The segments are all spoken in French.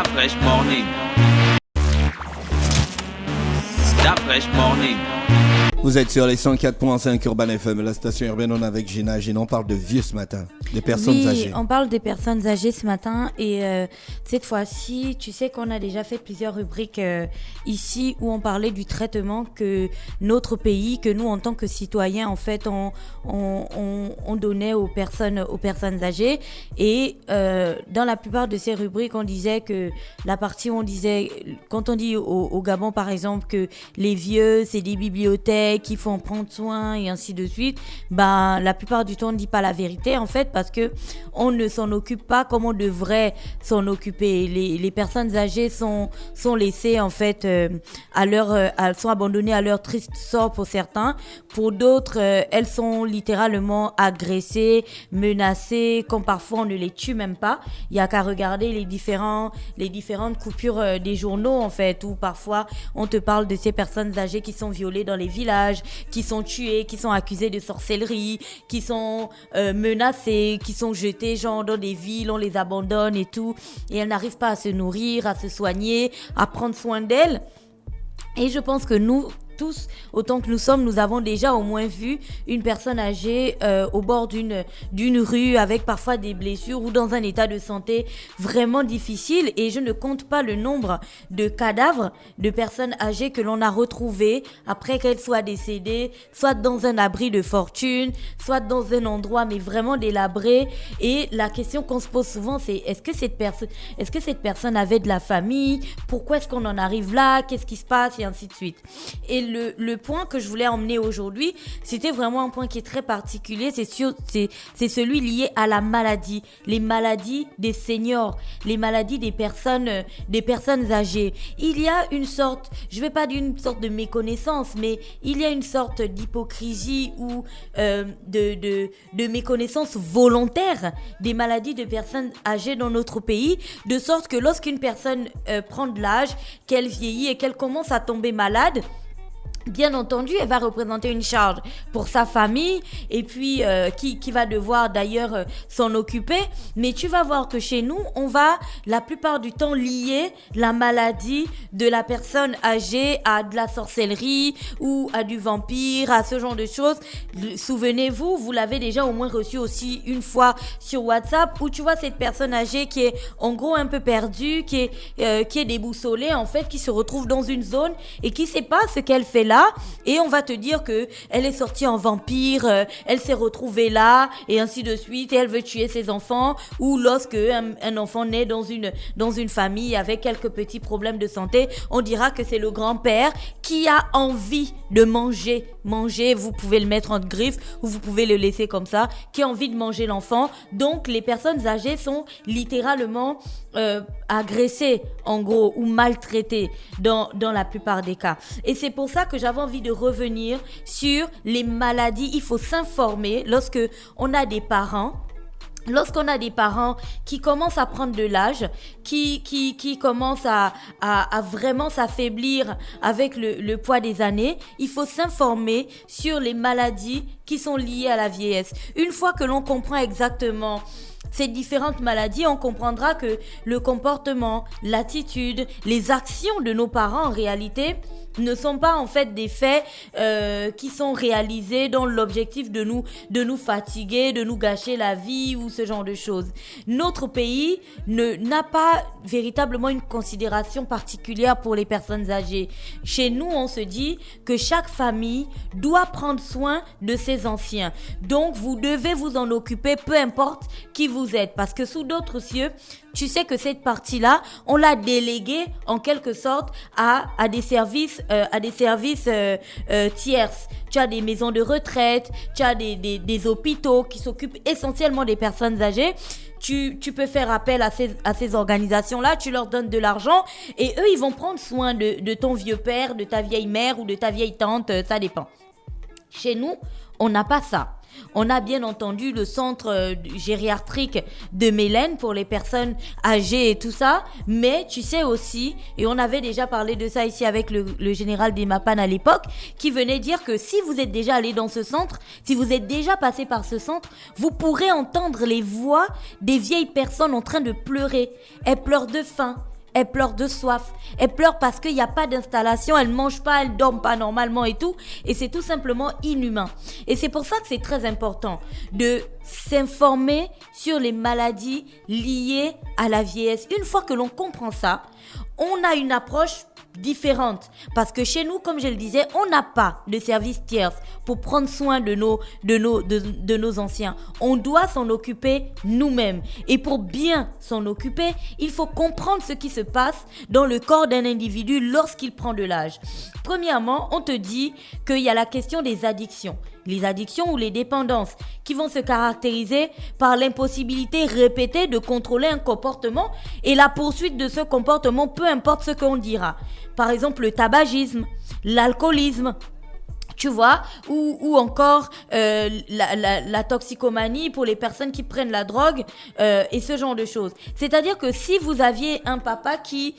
Fresh Morning. Fresh Morning. Vous êtes sur les 104.5 Urban FM, la station urbaine. On est avec Gina. Gina, on parle de vieux ce matin, des personnes âgées. Oui, on parle des personnes âgées ce matin et cette fois-ci, tu sais qu'on a déjà fait plusieurs rubriques ici où on parlait du traitement que notre pays, que nous en tant que citoyens, en fait, on donnait aux personnes âgées. Et dans la plupart de ces rubriques, on disait que la partie où on disait, quand on dit au Gabon par exemple que les vieux, c'est des bibliothèques, qu'il faut en prendre soin et ainsi de suite, ben la plupart du temps on ne dit pas la vérité en fait, parce que on ne s'en occupe pas comme on devrait s'en occuper. Les personnes âgées sont laissées en fait elles sont abandonnées à leur triste sort pour certains. Pour d'autres, elles sont littéralement agressées, menacées, quand parfois on ne les tue même pas. Il y a qu'à regarder les différentes coupures des journaux en fait, où parfois on te parle de ces personnes âgées qui sont violées dans les villages, qui sont tuées, qui sont accusées de sorcellerie, qui sont menacées, qui sont jetées genre dans des villes, on les abandonne et tout, et elles n'arrivent pas à se nourrir, à se soigner, à prendre soin d'elles. Et je pense que nous tous, autant que nous sommes, nous avons déjà au moins vu une personne âgée au bord d'une rue avec parfois des blessures ou dans un état de santé vraiment difficile. Et je ne compte pas le nombre de cadavres de personnes âgées que l'on a retrouvées après qu'elles soient décédées, soit dans un abri de fortune, soit dans un endroit mais vraiment délabré. Et la question qu'on se pose souvent, c'est est-ce que cette personne avait de la famille? Pourquoi est-ce qu'on en arrive là? Qu'est-ce qui se passe? Et ainsi de suite. Et le point que je voulais emmener aujourd'hui, c'était vraiment un point qui est très particulier, c'est celui lié à la maladie, les maladies des seniors, les maladies des personnes âgées. Il y a une sorte, je vais pas dire une sorte de méconnaissance, mais il y a une sorte d'hypocrisie ou de méconnaissance volontaire des maladies de personnes âgées dans notre pays, de sorte que lorsqu'une personne prend de l'âge, qu'elle vieillit et qu'elle commence à tomber malade, bien entendu, elle va représenter une charge pour sa famille et puis qui va devoir d'ailleurs s'en occuper. Mais tu vas voir que chez nous, on va la plupart du temps lier la maladie de la personne âgée à de la sorcellerie ou à du vampire, à ce genre de choses. Souvenez-vous, vous l'avez déjà au moins reçu aussi une fois sur WhatsApp, où tu vois cette personne âgée qui est en gros un peu perdue, qui est déboussolée en fait, qui se retrouve dans une zone et qui sait pas ce qu'elle fait là. Et on va te dire que elle est sortie en vampire, elle s'est retrouvée là et ainsi de suite, et elle veut tuer ses enfants. Ou lorsque un enfant naît dans une famille avec quelques petits problèmes de santé, on dira que c'est le grand-père qui a envie de manger, vous pouvez le mettre entre griffes ou vous pouvez le laisser comme ça, qui a envie de manger l'enfant. Donc les personnes âgées sont littéralement agressées en gros, ou maltraitées dans la plupart des cas. Et c'est pour ça que j'avais envie de revenir sur les maladies. Il faut s'informer lorsque on a des parents. Lorsqu'on a des parents qui commencent à prendre de l'âge, qui commencent à vraiment s'affaiblir avec le poids des années, il faut s'informer sur les maladies qui sont liées à la vieillesse. Une fois que l'on comprend exactement ces différentes maladies, on comprendra que le comportement, l'attitude, les actions de nos parents en réalité ne sont pas en fait des faits qui sont réalisés dans l'objectif de nous fatiguer, de nous gâcher la vie ou ce genre de choses. Notre pays n'a pas véritablement une considération particulière pour les personnes âgées. Chez nous, on se dit que chaque famille doit prendre soin de ses anciens. Donc, vous devez vous en occuper, peu importe qui vous êtes, parce que sous d'autres cieux, tu sais que cette partie-là, on l'a déléguée en quelque sorte à des services tierces. Tu as des maisons de retraite, tu as des hôpitaux qui s'occupent essentiellement des personnes âgées. Tu peux faire appel à ces organisations-là, tu leur donnes de l'argent et eux, ils vont prendre soin de ton vieux père, de ta vieille mère ou de ta vieille tante, ça dépend. Chez nous, on n'a pas ça. On a bien entendu le centre gériatrique de Mélène pour les personnes âgées et tout ça, mais tu sais aussi, et on avait déjà parlé de ça ici avec le général Demapan à l'époque, qui venait dire que si vous êtes déjà allé dans ce centre, si vous êtes déjà passé par ce centre, vous pourrez entendre les voix des vieilles personnes en train de pleurer. Elles pleurent de faim. elles pleurent de soif, elles pleurent parce qu'il n'y a pas d'installation, elles ne mangent pas, elles ne dorment pas normalement et tout. Et c'est tout simplement inhumain. Et c'est pour ça que c'est très important de s'informer sur les maladies liées à la vieillesse. Une fois que l'on comprend ça, on a une approche différente. Parce que chez nous, comme je le disais, on n'a pas de service tierce pour prendre soin de nos anciens. On doit s'en occuper nous-mêmes. Et pour bien s'en occuper, il faut comprendre ce qui se passe dans le corps d'un individu lorsqu'il prend de l'âge. Premièrement, on te dit qu'il y a la question des addictions. Les addictions ou les dépendances qui vont se caractériser par l'impossibilité répétée de contrôler un comportement et la poursuite de ce comportement, peu importe ce qu'on dira. Par exemple, le tabagisme, l'alcoolisme, tu vois, ou encore la toxicomanie pour les personnes qui prennent la drogue et ce genre de choses. C'est-à-dire que si vous aviez un papa qui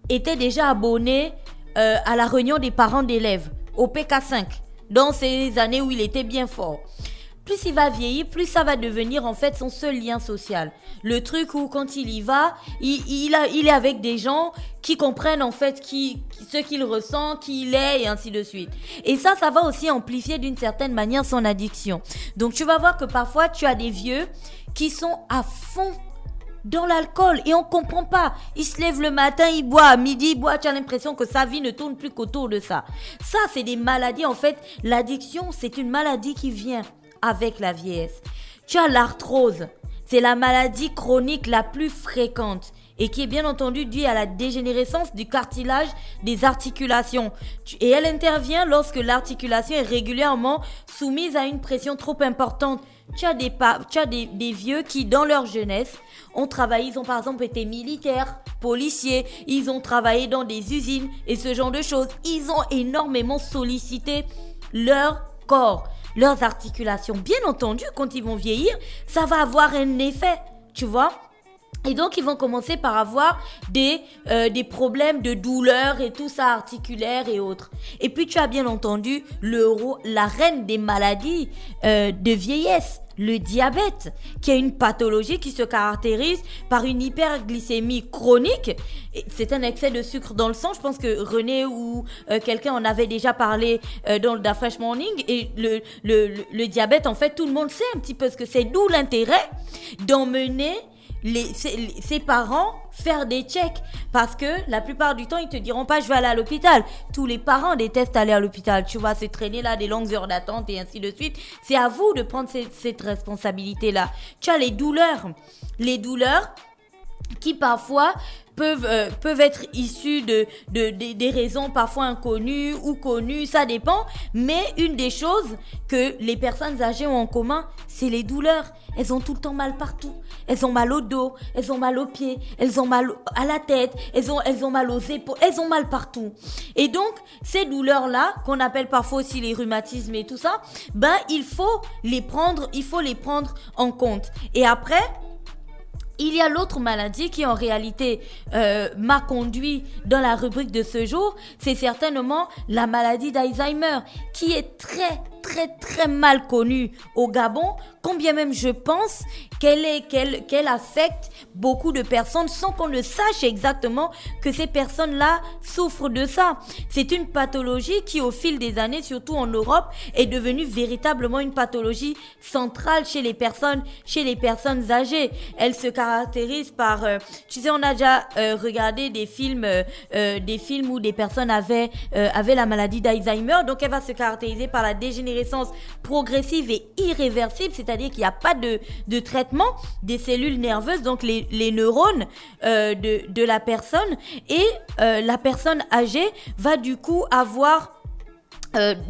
était déjà abonné à la réunion des parents d'élèves, au PK5, dans ces années où il était bien fort, plus il va vieillir, plus ça va devenir en fait son seul lien social. Le truc où quand il y va, il est avec des gens qui comprennent en fait ce qu'il ressent, qui il est et ainsi de suite. Et ça va aussi amplifier d'une certaine manière son addiction. Donc tu vas voir que parfois tu as des vieux qui sont à fond dans l'alcool et on comprend pas. Il se lève le matin, il boit, à midi, il boit, tu as l'impression que sa vie ne tourne plus qu'autour de ça. Ça, c'est des maladies. En fait, l'addiction, c'est une maladie qui vient avec la vieillesse. Tu as l'arthrose. C'est la maladie chronique la plus fréquente et qui est bien entendu due à la dégénérescence du cartilage des articulations. Et elle intervient lorsque l'articulation est régulièrement soumise à une pression trop importante. Tu as des vieux qui, dans leur jeunesse, ont travaillé, ils ont par exemple été militaires, policiers, ils ont travaillé dans des usines et ce genre de choses. Ils ont énormément sollicité leur corps, leurs articulations. Bien entendu, quand ils vont vieillir, ça va avoir un effet, tu vois. Et donc, ils vont commencer par avoir des problèmes de douleur et tout ça, articulaire et autres. Et puis, tu as bien entendu la reine des maladies de vieillesse, le diabète, qui est une pathologie qui se caractérise par une hyperglycémie chronique. Et c'est un excès de sucre dans le sang. Je pense que René ou quelqu'un en avait déjà parlé dans le Da Fresh Morning. Et le diabète, en fait, tout le monde sait un petit peu ce que c'est. D'où l'intérêt d'emmener ses parents faire des checks parce que la plupart du temps ils te diront pas je vais aller à l'hôpital. Tous les parents détestent aller à l'hôpital, tu vois, c'est traîner là des longues heures d'attente et ainsi de suite. C'est à vous de prendre cette responsabilité là. Tu as les douleurs qui parfois peuvent être issues des raisons parfois inconnues ou connues, ça dépend. Mais une des choses que les personnes âgées ont en commun, c'est les douleurs. Elles ont tout le temps mal partout. Elles ont mal au dos, elles ont mal aux pieds, elles ont mal à la tête, elles ont mal aux épaules, elles ont mal partout. Et donc, ces douleurs-là, qu'on appelle parfois aussi les rhumatismes et tout ça, il faut les prendre en compte. Et après, il y a l'autre maladie qui en réalité m'a conduit dans la rubrique de ce jour, c'est certainement la maladie d'Alzheimer qui est très très très mal connue au Gabon, combien même je pense qu'elle affecte beaucoup de personnes sans qu'on ne sache exactement que ces personnes-là souffrent de ça. C'est une pathologie qui au fil des années, surtout en Europe, est devenue véritablement une pathologie centrale chez les personnes âgées. Elle se caractérise par, tu sais, on a déjà regardé des films où des personnes avaient la maladie d'Alzheimer, donc elle va se caractériser par la dégénérescence progressive et irréversible, c'est-à-dire qu'il n'y a pas de traitement des cellules nerveuses, donc les neurones de la personne, et la personne âgée va du coup avoir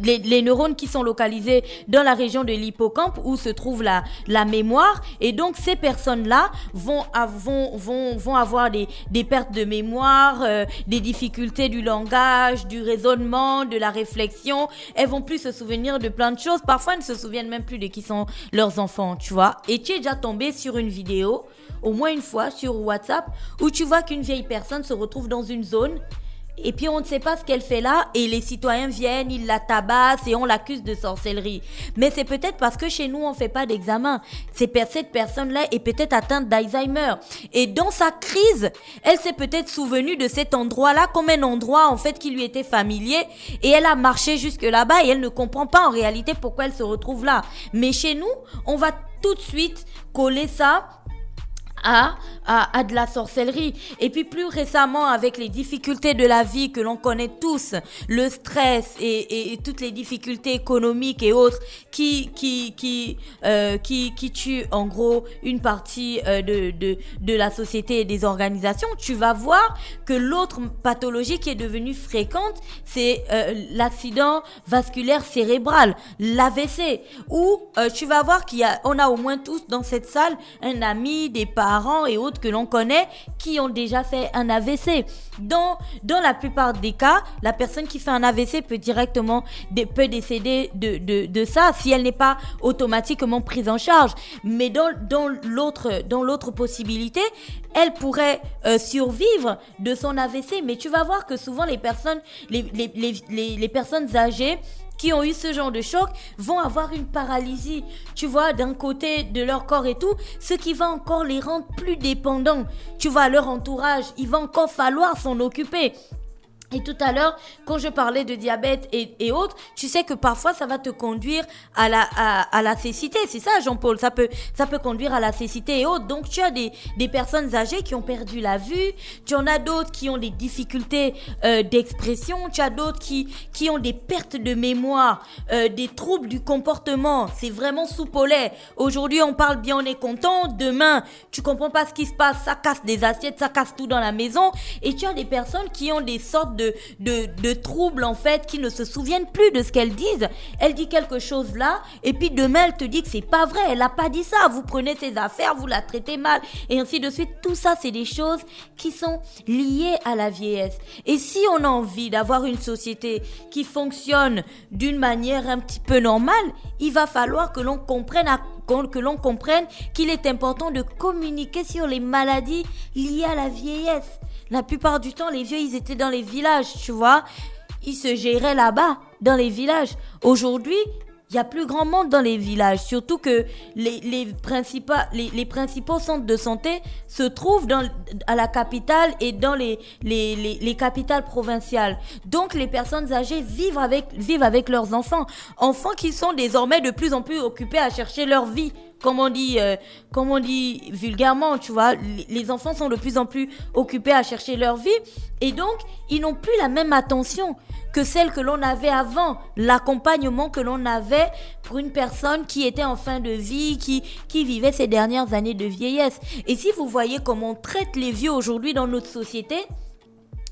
les neurones qui sont localisés dans la région de l'hippocampe où se trouve la mémoire, et donc ces personnes-là vont avoir des pertes de mémoire, des difficultés du langage, du raisonnement, de la réflexion. Elles vont plus se souvenir de plein de choses. Parfois, elles ne se souviennent même plus de qui sont leurs enfants, tu vois. Et tu es déjà tombé sur une vidéo, au moins une fois sur WhatsApp, où tu vois qu'une vieille personne se retrouve dans une zone Et puis on ne sait pas ce qu'elle fait là et les citoyens viennent, ils la tabassent et on l'accuse de sorcellerie. Mais c'est peut-être parce que chez nous on fait pas d'examen. Cette personne-là est peut-être atteinte d'Alzheimer. Et dans sa crise, elle s'est peut-être souvenue de cet endroit-là comme un endroit en fait qui lui était familier et elle a marché jusque là-bas et elle ne comprend pas en réalité pourquoi elle se retrouve là. Mais chez nous, on va tout de suite coller ça à de la sorcellerie. Et puis plus récemment, avec les difficultés de la vie que l'on connaît tous, le stress et toutes les difficultés économiques et autres qui tuent en gros une partie de la société et des organisations, tu vas voir que l'autre pathologie qui est devenue fréquente, c'est l'accident vasculaire cérébral, l'AVC, où tu vas voir on a au moins tous dans cette salle un ami, des parents et autres que l'on connaît qui ont déjà fait un AVC. Dans la plupart des cas, la personne qui fait un AVC peut décéder de ça si elle n'est pas automatiquement prise en charge. Mais dans l'autre possibilité, elle pourrait survivre de son AVC. Mais tu vas voir que souvent les personnes âgées qui ont eu ce genre de choc vont avoir une paralysie, tu vois, d'un côté de leur corps et tout, ce qui va encore les rendre plus dépendants. Tu vois, leur entourage, il va encore falloir s'en occuper. Et tout à l'heure, quand je parlais de diabète et autres, tu sais que parfois ça va te conduire à la cécité. C'est ça, Jean-Paul. Ça peut conduire à la cécité et autres. Donc tu as des personnes âgées qui ont perdu la vue. Tu en as d'autres qui ont des difficultés d'expression. Tu as d'autres qui ont des pertes de mémoire, des troubles du comportement. C'est vraiment soupe au lait. Aujourd'hui, on parle bien, on est content. Demain, tu comprends pas ce qui se passe. Ça casse des assiettes, ça casse tout dans la maison. Et tu as des personnes qui ont des sortes de troubles en fait, qui ne se souviennent plus de ce qu'elles disent. Elle dit quelque chose là et puis demain elle te dit que c'est pas vrai, elle a pas dit ça, vous prenez ses affaires, vous la traitez mal et ainsi de suite. Tout ça c'est des choses qui sont liées à la vieillesse. Et si on a envie d'avoir une société qui fonctionne d'une manière un petit peu normale, il va falloir que l'on comprenne qu'il est important de communiquer sur les maladies liées à la vieillesse. La plupart du temps, les vieux, ils étaient dans les villages, tu vois. Ils se géraient là-bas, dans les villages. Aujourd'hui, il y a plus grand monde dans les villages. Surtout que les principaux centres de santé se trouvent à la capitale et dans les capitales provinciales. Donc, les personnes âgées vivent avec leurs enfants. Enfants qui sont désormais de plus en plus occupés à chercher leur vie. Comme on dit vulgairement, tu vois, les enfants sont de plus en plus occupés à chercher leur vie et donc ils n'ont plus la même attention que celle que l'on avait avant, l'accompagnement que l'on avait pour une personne qui était en fin de vie, qui vivait ses dernières années de vieillesse. Et si vous voyez comment on traite les vieux aujourd'hui dans notre société,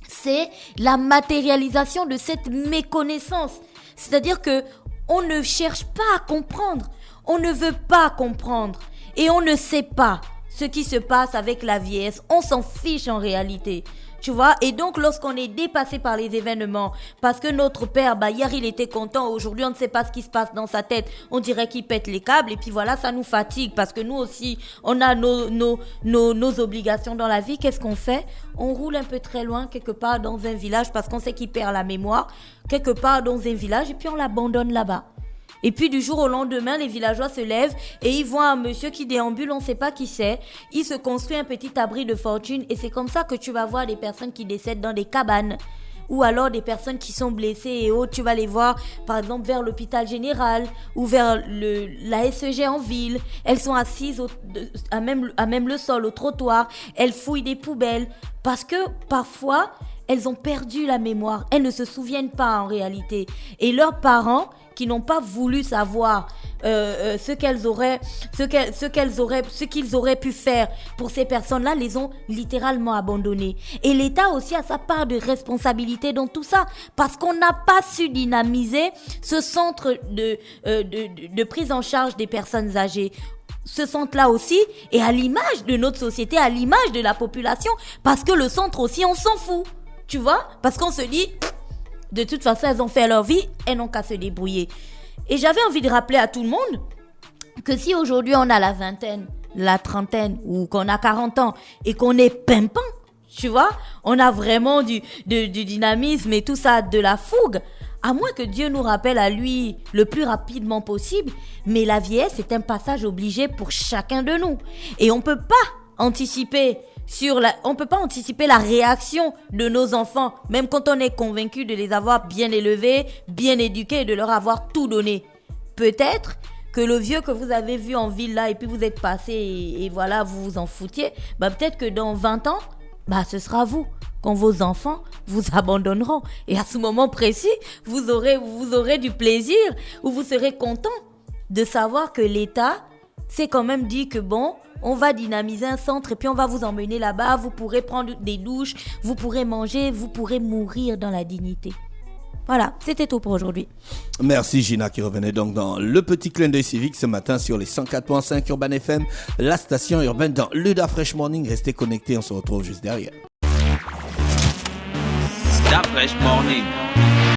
c'est la matérialisation de cette méconnaissance. C'est-à-dire que on ne cherche pas à comprendre. On ne veut pas comprendre et on ne sait pas ce qui se passe avec la vieillesse. On s'en fiche en réalité, tu vois. Et donc, lorsqu'on est dépassé par les événements, parce que notre père, hier, il était content, aujourd'hui, on ne sait pas ce qui se passe dans sa tête. On dirait qu'il pète les câbles et puis voilà, ça nous fatigue parce que nous aussi, on a nos obligations dans la vie. Qu'est-ce qu'on fait ? On roule un peu très loin, quelque part dans un village parce qu'on sait qu'il perd la mémoire, quelque part dans un village et puis on l'abandonne là-bas. Et puis du jour au lendemain, les villageois se lèvent et ils voient un monsieur qui déambule, on ne sait pas qui c'est. Il se construit un petit abri de fortune et c'est comme ça que tu vas voir des personnes qui décèdent dans des cabanes. Ou alors des personnes qui sont blessées et autres, tu vas les voir par exemple vers l'hôpital général ou vers la SEG en ville. Elles sont assises à même le sol, au trottoir. Elles fouillent des poubelles parce que parfois, elles ont perdu la mémoire. Elles ne se souviennent pas en réalité. Et leurs parents qui n'ont pas voulu savoir ce qu'ils auraient pu faire pour ces personnes-là, les ont littéralement abandonnées. Et l'État aussi a sa part de responsabilité dans tout ça, parce qu'on n'a pas su dynamiser ce centre de prise en charge des personnes âgées. Ce centre-là aussi est à l'image de notre société, à l'image de la population, parce que le centre aussi, on s'en fout, tu vois, parce qu'on se dit... De toute façon, elles ont fait leur vie, elles n'ont qu'à se débrouiller. Et j'avais envie de rappeler à tout le monde que si aujourd'hui on a la vingtaine, la trentaine ou qu'on a 40 ans et qu'on est pimpant, Tu vois, on a vraiment du dynamisme et tout ça, de la fougue. À moins que Dieu nous rappelle à lui le plus rapidement possible. Mais la vieillesse est un passage obligé pour chacun de nous. Et on peut pas anticiper la réaction de nos enfants, même quand on est convaincu de les avoir bien élevés, bien éduqués et de leur avoir tout donné. Peut-être que le vieux que vous avez vu en ville là et puis vous êtes passé et voilà, vous vous en foutiez, peut-être que dans 20 ans, ce sera vous, quand vos enfants vous abandonneront. Et à ce moment précis, vous aurez du plaisir ou vous serez content de savoir que l'État s'est quand même dit que on va dynamiser un centre et puis on va vous emmener là-bas, vous pourrez prendre des douches, vous pourrez manger, vous pourrez mourir dans la dignité. Voilà, c'était tout pour aujourd'hui. Merci Gina qui revenait donc dans le petit clin d'œil civique ce matin sur les 104.5 Urban FM, la station urbaine dans Luda Fresh Morning. Restez connectés, on se retrouve juste derrière. That fresh morning.